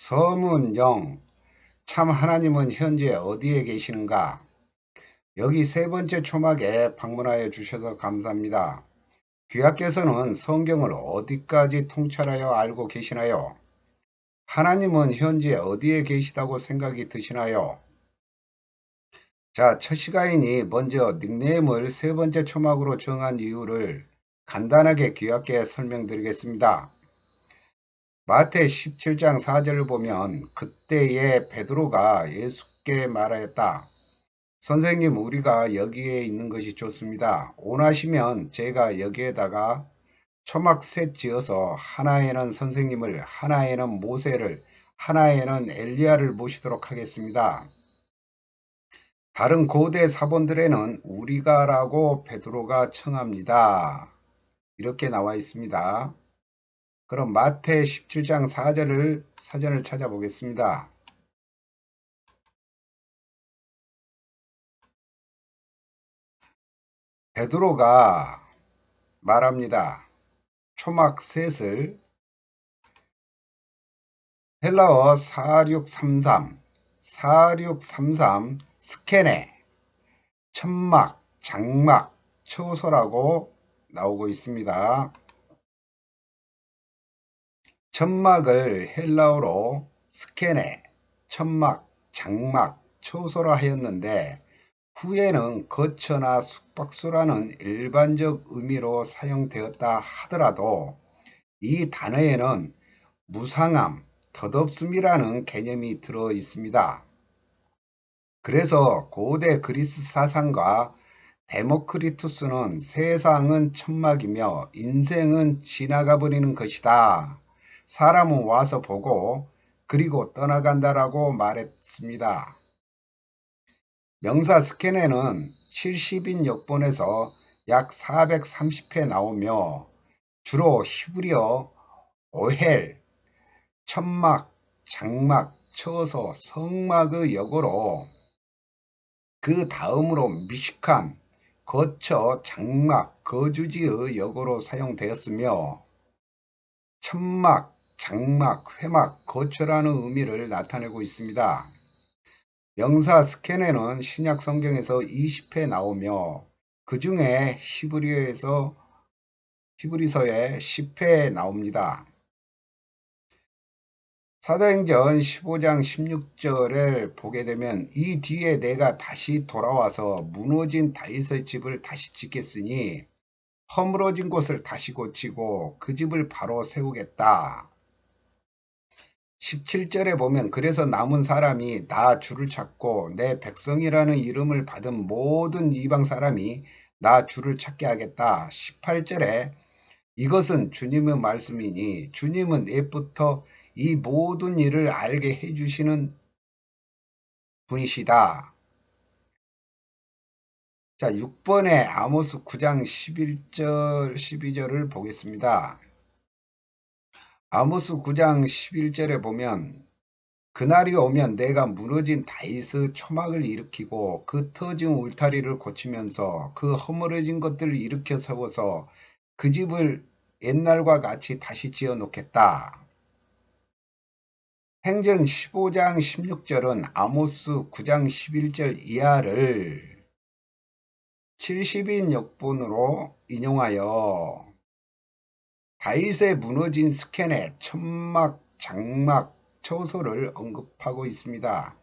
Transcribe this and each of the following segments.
서문영, 참 하나님은 현재 어디에 계시는가? 여기 세 번째 초막에 방문하여 주셔서 감사합니다. 귀하께서는 성경을 어디까지 통찰하여 알고 계시나요? 하나님은 현재 어디에 계시다고 생각이 드시나요? 자, 첫 시간이니 먼저 닉네임을 세 번째 초막으로 정한 이유를 간단하게 귀하께 설명드리겠습니다. 마태 17장 4절을 보면 그때에 베드로가 예수께 말하였다. 선생님, 우리가 여기에 있는 것이 좋습니다. 원하시면 제가 여기에다가 초막 셋 지어서 하나에는 선생님을, 하나에는 모세를, 하나에는 엘리야를 모시도록 하겠습니다. 다른 고대 사본들에는 우리가라고 베드로가 청합니다. 이렇게 나와 있습니다. 그럼 마태 17장 4절을 사전을 찾아보겠습니다. 베드로가 말합니다. 초막 셋을 헬라어 4633 스케네, 천막, 장막, 초소라고 나오고 있습니다. 천막을 헬라어로 스케네, 천막, 장막, 초소라 하였는데 후에는 거처나 숙박소라는 일반적 의미로 사용되었다 하더라도 이 단어에는 무상함, 덧없음이라는 개념이 들어 있습니다. 그래서 고대 그리스 사상가 데모크리투스는 세상은 천막이며 인생은 지나가 버리는 것이다. 사람은 와서 보고 그리고 떠나간다라고 말했습니다. 명사 스케네는 70인 역본에서 약 430회 나오며 주로 히브리어 오헬, 천막, 장막, 처소, 성막의 역어로 그 다음으로 미식한, 거처, 장막, 거주지의 역어로 사용되었으며 천막, 장막, 회막, 거처라는 의미를 나타내고 있습니다. 명사 스케네는 신약 성경에서 20회 나오며 그 중에 히브리서에 10회 나옵니다. 사도행전 15장 16절을 보게 되면 이 뒤에 내가 다시 돌아와서 무너진 다윗의 집을 다시 짓겠으니 허물어진 곳을 다시 고치고 그 집을 바로 세우겠다. 17절에 보면 그래서 남은 사람이 나 주를 찾고 내 백성이라는 이름을 받은 모든 이방 사람이 나 주를 찾게 하겠다. 18절에 이것은 주님의 말씀이니 주님은 옛부터 이 모든 일을 알게 해주시는 분이시다. 자, 6번에 아모스 9장 11절 12절을 보겠습니다. 아모스 9장 11절에 보면 그날이 오면 내가 무너진 다윗의 초막을 일으키고 그 터진 울타리를 고치면서 그 허물어진 것들을 일으켜 세워서 그 집을 옛날과 같이 다시 지어 놓겠다. 행전 15장 16절은 아모스 9장 11절 이하를 70인 역본으로 인용하여 다윗의 무너진 스캔의 천막, 장막, 초소를 언급하고 있습니다.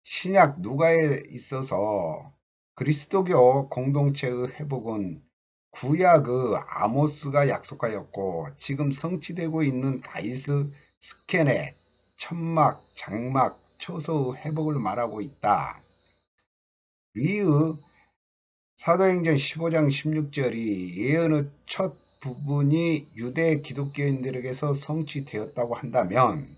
신약 누가에 있어서 그리스도교 공동체의 회복은 구약의 아모스가 약속하였고 지금 성취되고 있는 다윗의 스캔의 천막, 장막, 초소의 회복을 말하고 있다. 위의 사도행전 15장 16절이 예언의 첫 부분이 유대 기독교인들에게서 성취되었다고 한다면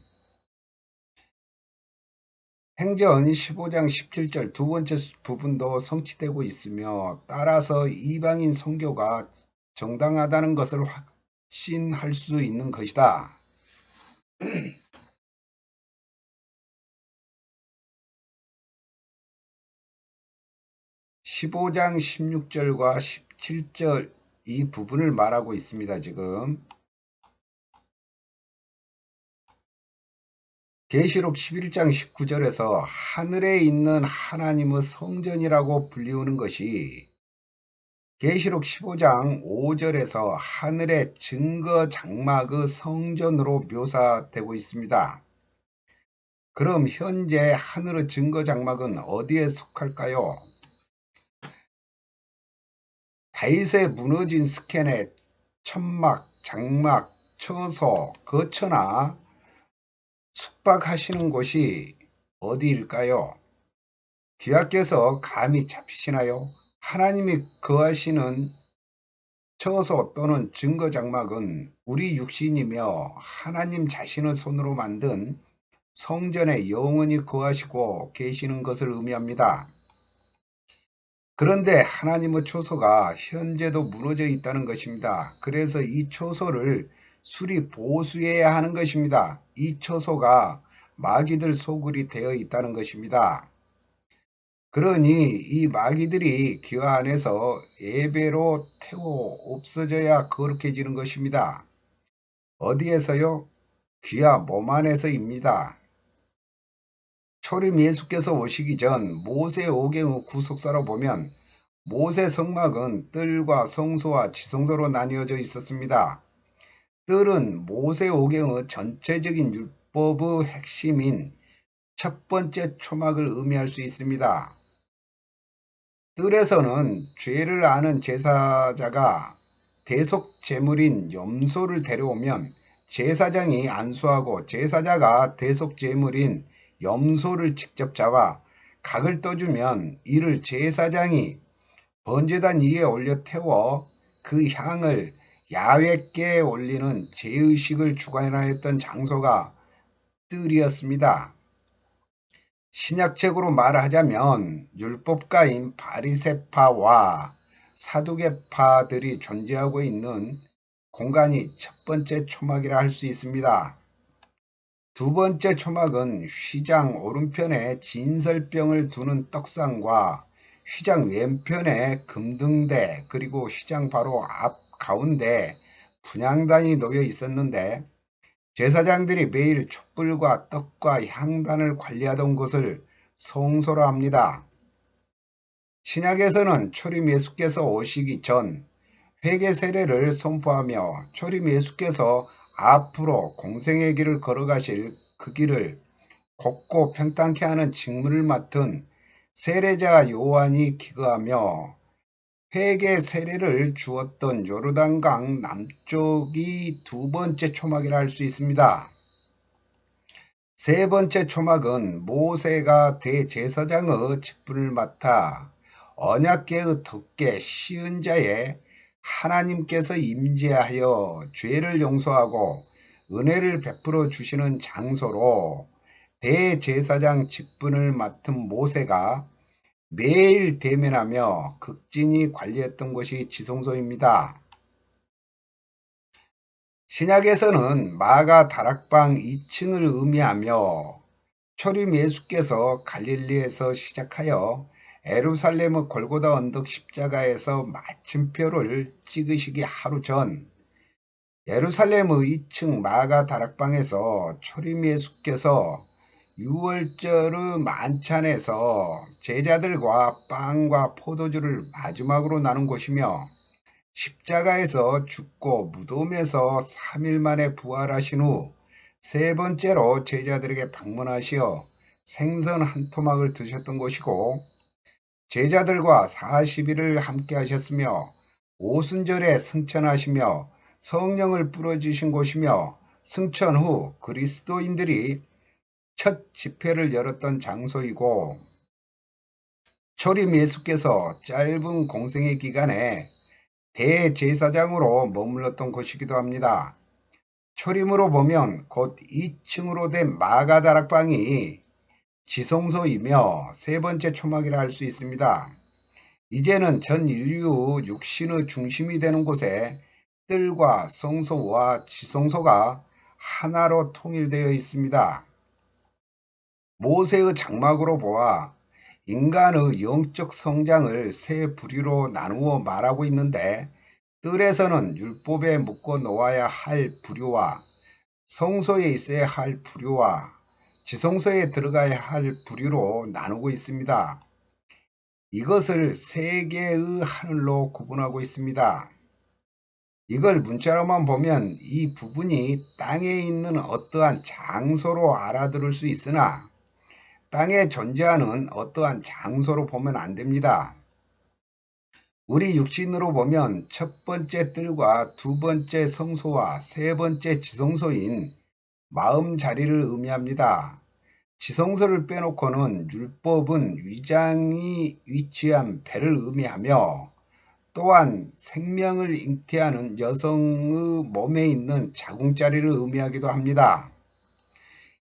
행전 15장 17절 두 번째 부분도 성취되고 있으며 따라서 이방인 선교가 정당하다는 것을 확신할 수 있는 것이다. 15장 16절과 17절 이 부분을 말하고 있습니다. 지금 계시록 11장 19절에서 하늘에 있는 하나님의 성전이라고 불리우는 것이 계시록 15장 5절에서 하늘의 증거 장막의 성전으로 묘사되고 있습니다. 그럼 현재 하늘의 증거 장막은 어디에 속할까요? 다윗의 무너진 스캔의 천막, 장막, 처소, 거처나 숙박하시는 곳이 어디일까요? 귀하께서 감이 잡히시나요? 하나님이 거하시는 처소 또는 증거 장막은 우리 육신이며 하나님 자신의 손으로 만든 성전에 영원히 거하시고 계시는 것을 의미합니다. 그런데 하나님의 초소가 현재도 무너져 있다는 것입니다. 그래서 이 초소를 수리 보수해야 하는 것입니다. 이 초소가 마귀들 소굴이 되어 있다는 것입니다. 그러니 이 마귀들이 기와 안에서 예배로 태워 없어져야 거룩해지는 것입니다. 어디에서요? 귀와 몸 안에서입니다. 초림 예수께서 오시기 전 모세 오경의 구속사로 보면 모세 성막은 뜰과 성소와 지성소로 나뉘어져 있었습니다. 뜰은 모세 오경의 전체적인 율법의 핵심인 첫 번째 초막을 의미할 수 있습니다. 뜰에서는 죄를 아는 제사자가 대속 제물인 염소를 데려오면 제사장이 안수하고 제사자가 대속 제물인 염소를 직접 잡아 각을 떠주면 이를 제사장이 번제단 위에 올려 태워 그 향을 야훼께 올리는 제의식을 주관하였던 장소가 뜰이었습니다. 신약책으로 말하자면 율법가인 바리새파와 사두개파들이 존재하고 있는 공간이 첫 번째 초막이라 할 수 있습니다. 두 번째 초막은 휘장 오른편에 진설병을 두는 떡상과 휘장 왼편에 금등대 그리고 휘장 바로 앞 가운데 분향단이 놓여 있었는데 제사장들이 매일 촛불과 떡과 향단을 관리하던 곳을 성소라 합니다. 신약에서는 초림 예수께서 오시기 전 회개 세례를 선포하며 초림 예수께서 앞으로 공생의 길을 걸어가실 그 길을 곱고 평탄케 하는 직무를 맡은 세례자 요한이 기거하며 회개 세례를 주었던 요르단강 남쪽이 두 번째 초막이라 할 수 있습니다. 세 번째 초막은 모세가 대제사장의 직분을 맡아 언약궤의 덮개 씌은 자에 하나님께서 임재하여 죄를 용서하고 은혜를 베풀어 주시는 장소로 대제사장 직분을 맡은 모세가 매일 대면하며 극진히 관리했던 곳이 지성소입니다. 신약에서는 마가 다락방 2층을 의미하며 초림 예수께서 갈릴리에서 시작하여 예루살렘의 골고다 언덕 십자가에서 마침표를 찍으시기 하루 전 예루살렘의 2층 마가 다락방에서 초림 예수께서 유월절의 만찬에서 제자들과 빵과 포도주를 마지막으로 나눈 곳이며 십자가에서 죽고 무덤에서 3일 만에 부활하신 후 세 번째로 제자들에게 방문하시어 생선 한 토막을 드셨던 곳이고 제자들과 40일을 함께 하셨으며 오순절에 승천하시며 성령을 뿌려주신 곳이며 승천 후 그리스도인들이 첫 집회를 열었던 장소이고 초림 예수께서 짧은 공생의 기간에 대제사장으로 머물렀던 곳이기도 합니다. 초림으로 보면 곧 2층으로 된 마가다락방이 지성소이며 세 번째 초막이라 할 수 있습니다. 이제는 전 인류 육신의 중심이 되는 곳에 뜰과 성소와 지성소가 하나로 통일되어 있습니다. 모세의 장막으로 보아 인간의 영적 성장을 세 부류로 나누어 말하고 있는데 뜰에서는 율법에 묶어 놓아야 할 부류와 성소에 있어야 할 부류와 지성소에 들어가야 할 부류로 나누고 있습니다. 이것을 세 개의 하늘로 구분하고 있습니다. 이걸 문자로만 보면 이 부분이 땅에 있는 어떠한 장소로 알아들을 수 있으나 땅에 존재하는 어떠한 장소로 보면 안 됩니다. 우리 육신으로 보면 첫 번째 뜰과 두 번째 성소와 세 번째 지성소인 마음 자리를 의미합니다. 지성소를 빼놓고는 율법은 위장이 위치한 배를 의미하며 또한 생명을 잉태하는 여성의 몸에 있는 자궁자리를 의미하기도 합니다.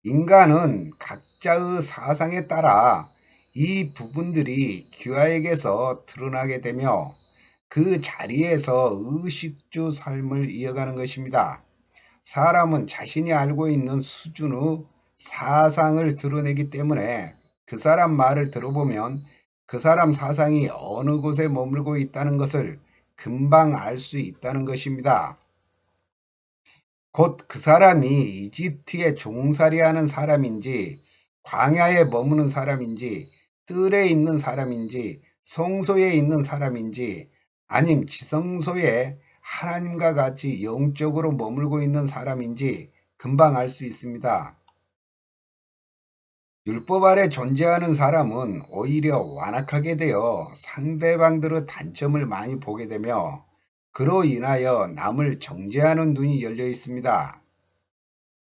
인간은 각자의 사상에 따라 이 부분들이 귀하에게서 드러나게 되며 그 자리에서 의식주 삶을 이어가는 것입니다. 사람은 자신이 알고 있는 수준의 사상을 드러내기 때문에 그 사람 말을 들어보면 그 사람 사상이 어느 곳에 머물고 있다는 것을 금방 알 수 있다는 것입니다. 곧 그 사람이 이집트에 종살이하는 사람인지 광야에 머무는 사람인지 뜰에 있는 사람인지 성소에 있는 사람인지 아님 지성소에 하나님과 같이 영적으로 머물고 있는 사람인지 금방 알 수 있습니다. 율법 아래 존재하는 사람은 오히려 완악하게 되어 상대방들의 단점을 많이 보게 되며 그로 인하여 남을 정죄하는 눈이 열려 있습니다.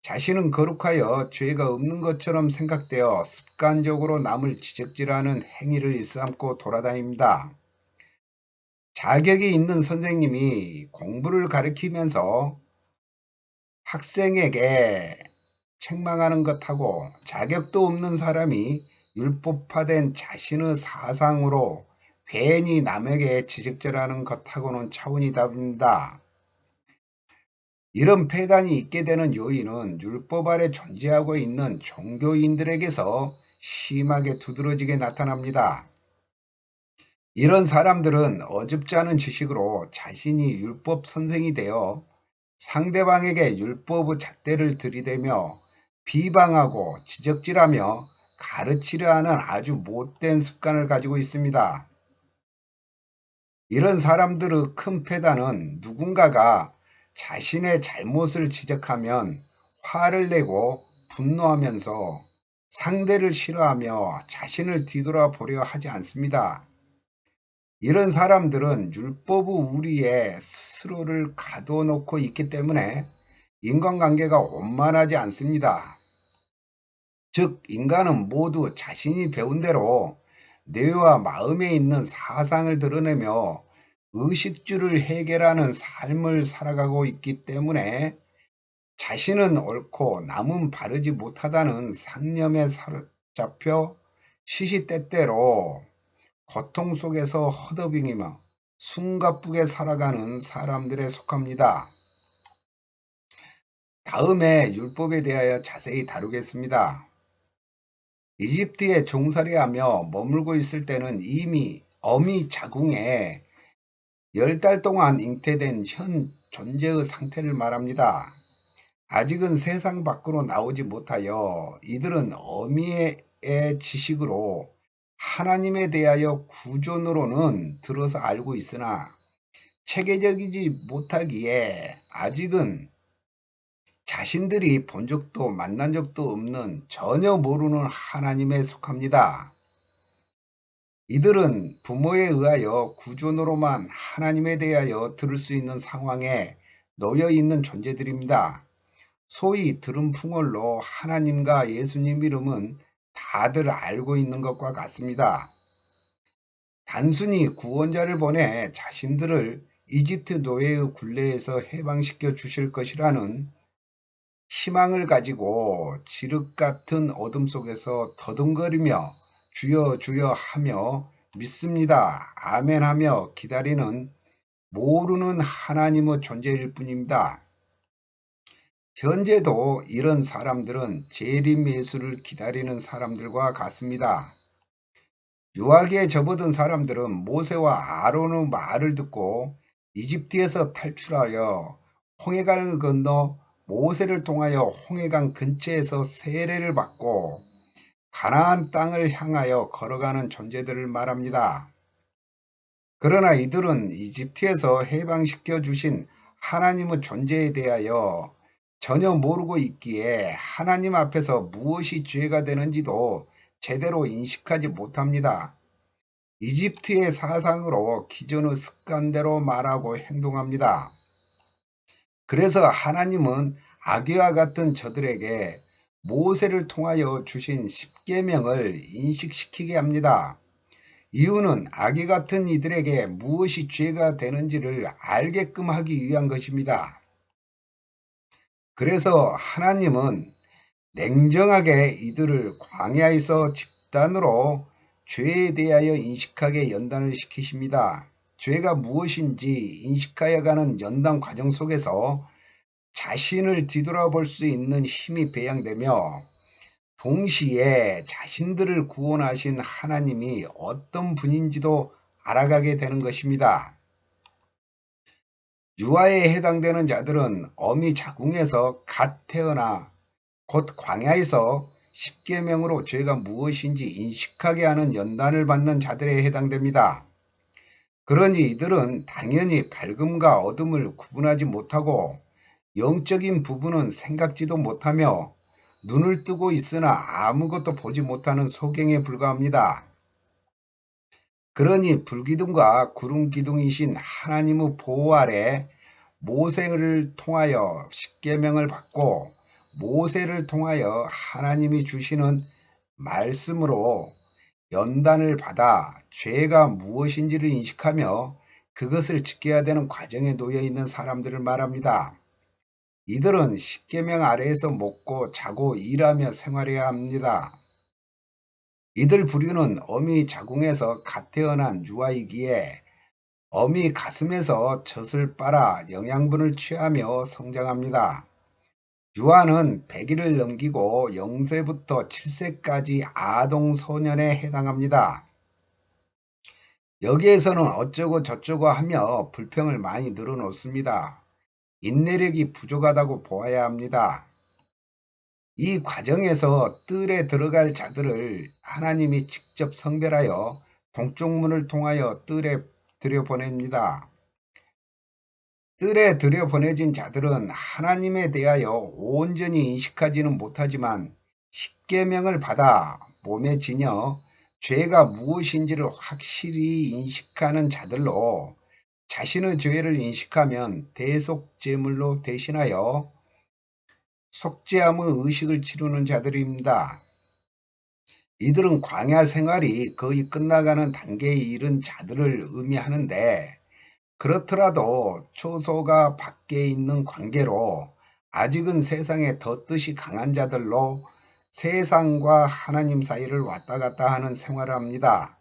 자신은 거룩하여 죄가 없는 것처럼 생각되어 습관적으로 남을 지적질하는 행위를 일삼고 돌아다닙니다. 자격이 있는 선생님이 공부를 가르치면서 학생에게 책망하는 것하고 자격도 없는 사람이 율법화된 자신의 사상으로 괜히 남에게 지적질하는 것하고는 차원이 다릅니다. 이런 폐단이 있게 되는 요인은 율법 아래 존재하고 있는 종교인들에게서 심하게 두드러지게 나타납니다. 이런 사람들은 어줍지 않은 지식으로 자신이 율법 선생이 되어 상대방에게 율법의 잣대를 들이대며 비방하고 지적질하며 가르치려 하는 아주 못된 습관을 가지고 있습니다. 이런 사람들의 큰 폐단은 누군가가 자신의 잘못을 지적하면 화를 내고 분노하면서 상대를 싫어하며 자신을 뒤돌아보려 하지 않습니다. 이런 사람들은 율법의 우리에 스스로를 가둬놓고 있기 때문에 인간관계가 원만하지 않습니다. 즉 인간은 모두 자신이 배운 대로 뇌와 마음에 있는 사상을 드러내며 의식주를 해결하는 삶을 살아가고 있기 때문에 자신은 옳고 남은 바르지 못하다는 상념에 사로잡혀 시시때때로 고통 속에서 허덕이며 숨가쁘게 살아가는 사람들에 속합니다. 다음에 율법에 대하여 자세히 다루겠습니다. 이집트에 종살이하며 머물고 있을 때는 이미 어미 자궁에 10달 동안 잉태된 현 존재의 상태를 말합니다. 아직은 세상 밖으로 나오지 못하여 이들은 어미의 지식으로 하나님에 대하여 구존으로는 들어서 알고 있으나 체계적이지 못하기에 아직은 자신들이 본 적도 만난 적도 없는 전혀 모르는 하나님에 속합니다. 이들은 부모에 의하여 구존으로만 하나님에 대하여 들을 수 있는 상황에 놓여 있는 존재들입니다. 소위 들은 풍월로 하나님과 예수님 이름은 다들 알고 있는 것과 같습니다. 단순히 구원자를 보내 자신들을 이집트 노예의 굴레에서 해방시켜 주실 것이라는 희망을 가지고 지륵 같은 어둠 속에서 더듬거리며 주여 주여 하며 믿습니다. 아멘 하며 기다리는 모르는 하나님의 존재일 뿐입니다. 현재도 이런 사람들은 재림 예수를 기다리는 사람들과 같습니다. 유아기에 접어든 사람들은 모세와 아론의 말을 듣고 이집트에서 탈출하여 홍해강을 건너 모세를 통하여 홍해강 근처에서 세례를 받고 가나안 땅을 향하여 걸어가는 존재들을 말합니다. 그러나 이들은 이집트에서 해방시켜 주신 하나님의 존재에 대하여 전혀 모르고 있기에 하나님 앞에서 무엇이 죄가 되는지도 제대로 인식하지 못합니다. 이집트의 사상으로 기존의 습관대로 말하고 행동합니다. 그래서 하나님은 아기와 같은 저들에게 모세를 통하여 주신 십계명을 인식시키게 합니다. 이유는 아기 같은 이들에게 무엇이 죄가 되는지를 알게끔 하기 위한 것입니다. 그래서 하나님은 냉정하게 이들을 광야에서 집단으로 죄에 대하여 인식하게 연단을 시키십니다. 죄가 무엇인지 인식하여 가는 연단 과정 속에서 자신을 뒤돌아볼 수 있는 힘이 배양되며 동시에 자신들을 구원하신 하나님이 어떤 분인지도 알아가게 되는 것입니다. 유아에 해당되는 자들은 어미 자궁에서 갓 태어나 곧 광야에서 십계명으로 죄가 무엇인지 인식하게 하는 연단을 받는 자들에 해당됩니다. 그러니 이들은 당연히 밝음과 어둠을 구분하지 못하고 영적인 부분은 생각지도 못하며 눈을 뜨고 있으나 아무것도 보지 못하는 소경에 불과합니다. 그러니 불기둥과 구름기둥이신 하나님의 보호 아래 모세를 통하여 십계명을 받고 모세를 통하여 하나님이 주시는 말씀으로 연단을 받아 죄가 무엇인지를 인식하며 그것을 지켜야 되는 과정에 놓여 있는 사람들을 말합니다. 이들은 십계명 아래에서 먹고 자고 일하며 생활해야 합니다. 이들 부류는 어미 자궁에서 갓 태어난 유아이기에 어미 가슴에서 젖을 빨아 영양분을 취하며 성장합니다. 유아는 100일을 넘기고 0세부터 7세까지 아동소년에 해당합니다. 여기에서는 어쩌고 저쩌고 하며 불평을 많이 늘어놓습니다. 인내력이 부족하다고 보아야 합니다. 이 과정에서 뜰에 들어갈 자들을 하나님이 직접 성별하여 동쪽문을 통하여 뜰에 들여보냅니다. 뜰에 들여보내진 자들은 하나님에 대하여 온전히 인식하지는 못하지만 십계명을 받아 몸에 지녀 죄가 무엇인지를 확실히 인식하는 자들로 자신의 죄를 인식하면 대속제물로 대신하여 속죄함의 의식을 치르는 자들입니다. 이들은 광야 생활이 거의 끝나가는 단계에 이른 자들을 의미하는데 그렇더라도 초소가 밖에 있는 관계로 아직은 세상에 더 뜻이 강한 자들로 세상과 하나님 사이를 왔다 갔다 하는 생활을 합니다.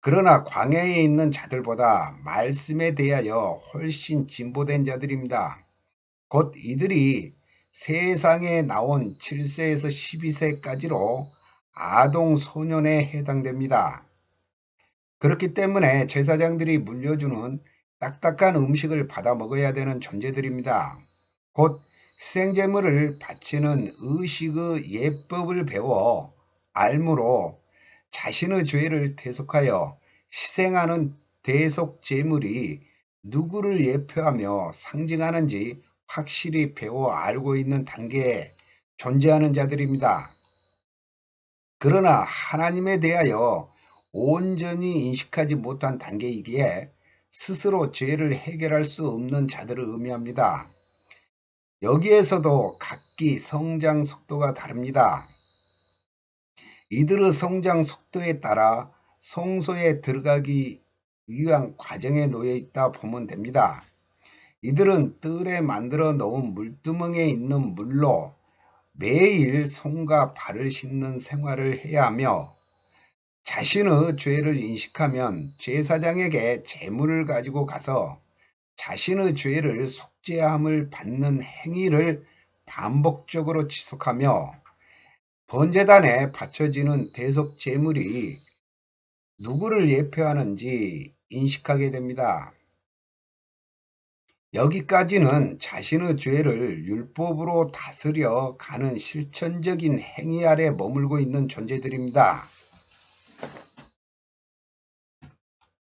그러나 광야에 있는 자들보다 말씀에 대하여 훨씬 진보된 자들입니다. 곧 이들이 세상에 나온 7세에서 12세까지로 아동 소년에 해당됩니다. 그렇기 때문에 제사장들이 물려주는 딱딱한 음식을 받아 먹어야 되는 존재들입니다. 곧 희생제물을 바치는 의식의 예법을 배워 알므로 자신의 죄를 대속하여 희생하는 대속제물이 누구를 예표하며 상징하는지 확실히 배워 알고 있는 단계에 존재하는 자들입니다. 그러나 하나님에 대하여 온전히 인식하지 못한 단계이기에 스스로 죄를 해결할 수 없는 자들을 의미합니다. 여기에서도 각기 성장 속도가 다릅니다. 이들의 성장 속도에 따라 성소에 들어가기 위한 과정에 놓여 있다 보면 됩니다. 이들은 뜰에 만들어 놓은 물두멍에 있는 물로 매일 손과 발을 씻는 생활을 해야 하며 자신의 죄를 인식하면 제사장에게 제물을 가지고 가서 자신의 죄를 속죄함을 받는 행위를 반복적으로 지속하며 번제단에 바쳐지는 대속 제물이 누구를 예표하는지 인식하게 됩니다. 여기까지는 자신의 죄를 율법으로 다스려 가는 실천적인 행위 아래 머물고 있는 존재들입니다.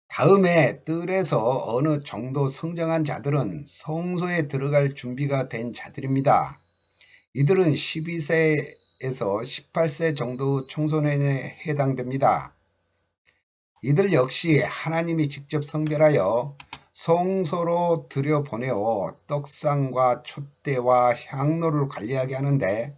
다음에 뜰에서 어느 정도 성장한 자들은 성소에 들어갈 준비가 된 자들입니다. 이들은 12세에서 18세 정도 청소년에 해당됩니다. 이들 역시 하나님이 직접 성별하여 성소로 들여보내어 떡상과 촛대와 향로를 관리하게 하는데,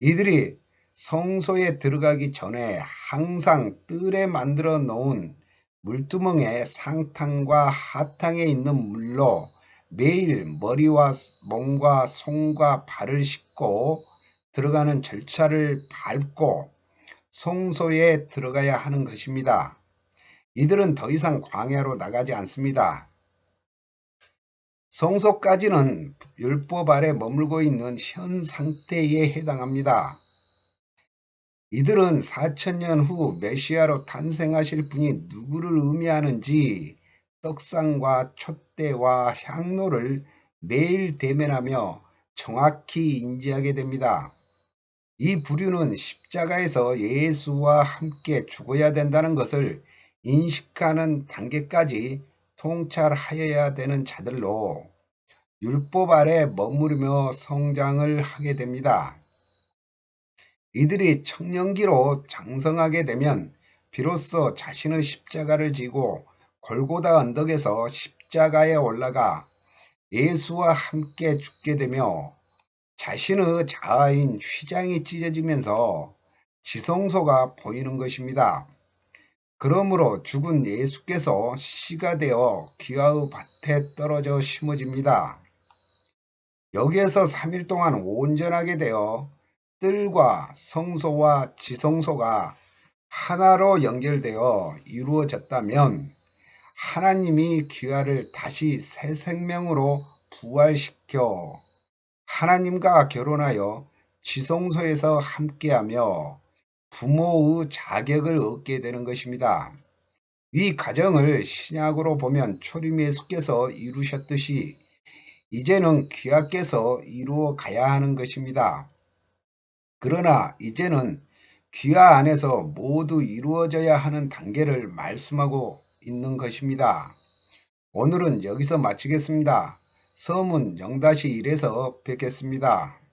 이들이 성소에 들어가기 전에 항상 뜰에 만들어 놓은 물두멍에 상탕과 하탕에 있는 물로 매일 머리와 몸과 손과 발을 씻고 들어가는 절차를 밟고 성소에 들어가야 하는 것입니다. 이들은 더 이상 광야로 나가지 않습니다. 성소까지는 율법 아래 머물고 있는 현 상태에 해당합니다. 이들은 4000년 후 메시아로 탄생하실 분이 누구를 의미하는지 떡상과 촛대와 향로를 매일 대면하며 정확히 인지하게 됩니다. 이 부류는 십자가에서 예수와 함께 죽어야 된다는 것을 인식하는 단계까지 통찰하여야 되는 자들로 율법 아래 머무르며 성장을 하게 됩니다. 이들이 청년기로 장성하게 되면 비로소 자신의 십자가를 지고 골고다 언덕에서 십자가에 올라가 예수와 함께 죽게 되며 자신의 자아인 휘장이 찢어지면서 지성소가 보이는 것입니다. 그러므로 죽은 예수께서 씨가 되어 기아의 밭에 떨어져 심어집니다. 여기에서 3일 동안 온전하게 되어 뜰과 성소와 지성소가 하나로 연결되어 이루어졌다면 하나님이 귀하를 다시 새 생명으로 부활시켜 하나님과 결혼하여 지성소에서 함께하며 부모의 자격을 얻게 되는 것입니다. 이 과정을 신약으로 보면 초림 예수께서 이루셨듯이 이제는 귀하께서 이루어 가야 하는 것입니다. 그러나 이제는 귀하 안에서 모두 이루어져야 하는 단계를 말씀하고 있는 것입니다. 오늘은 여기서 마치겠습니다. 서문 0-1에서 뵙겠습니다.